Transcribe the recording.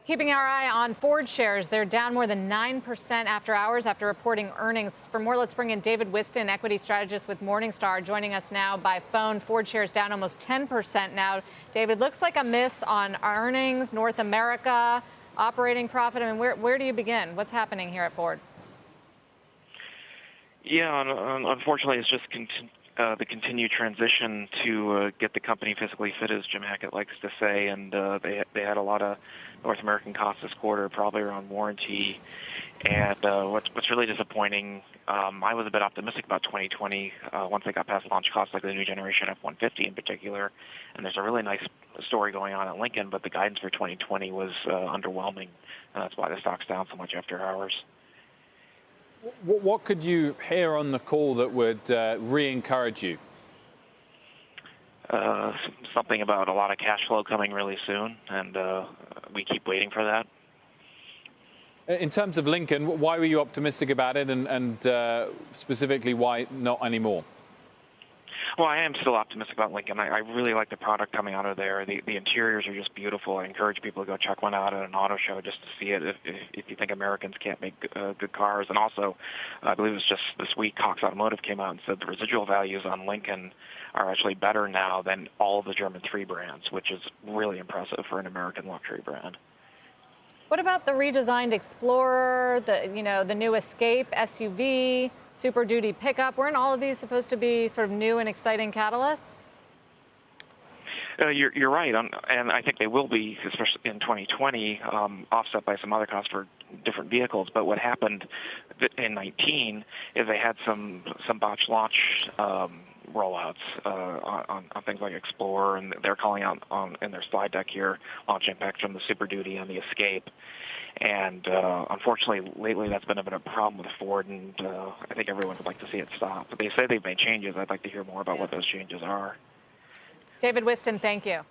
Keeping our eye on Ford shares. They're down more than 9% after hours after reporting earnings. For more, let's bring in David Whiston, equity strategist with Morningstar, joining us now by phone. Ford shares down almost 10% now. David, looks like a miss on earnings, North America, operating profit. I mean, where do you begin? What's happening here at Ford? Yeah, unfortunately, it's just the continued transition to get the company physically fit, as Jim Hackett likes to say, and they had a lot of North American costs this quarter, probably around warranty. And what's really disappointing, I was a bit optimistic about 2020 once they got past launch costs like the new generation F-150 in particular. And there's a really nice story going on at Lincoln, but the guidance for 2020 was underwhelming, and that's why the stock's down so much after hours. What could you hear on the call that would re-encourage you? Something about a lot of cash flow coming really soon, and we keep waiting for that. In terms of Lincoln, why were you optimistic about it, and specifically why not anymore? Well, I am still optimistic about Lincoln. I really like the product coming out of there. The interiors are just beautiful. I encourage people to go check one out at an auto show just to see it if you think Americans can't make good cars. And also, I believe it was just this week, Cox Automotive came out and said the residual values on Lincoln are actually better now than all of the German 3 brands, which is really impressive for an American luxury brand. What about the redesigned Explorer, the new Escape SUV, Super Duty pickup? Weren't all of these supposed to be sort of new and exciting catalysts? You're right, and I think they will be, especially in 2020, offset by some other costs for different vehicles. But what happened in 19 is they had some botched launch rollouts on things like Explorer, and they're calling out in their slide deck here launch impacts from the Super Duty and the Escape. And unfortunately, lately that's been a bit of a problem with Ford, and I think everyone would like to see it stop. But they say they've made changes. I'd like to hear more about what those changes are. David Whiston, thank you.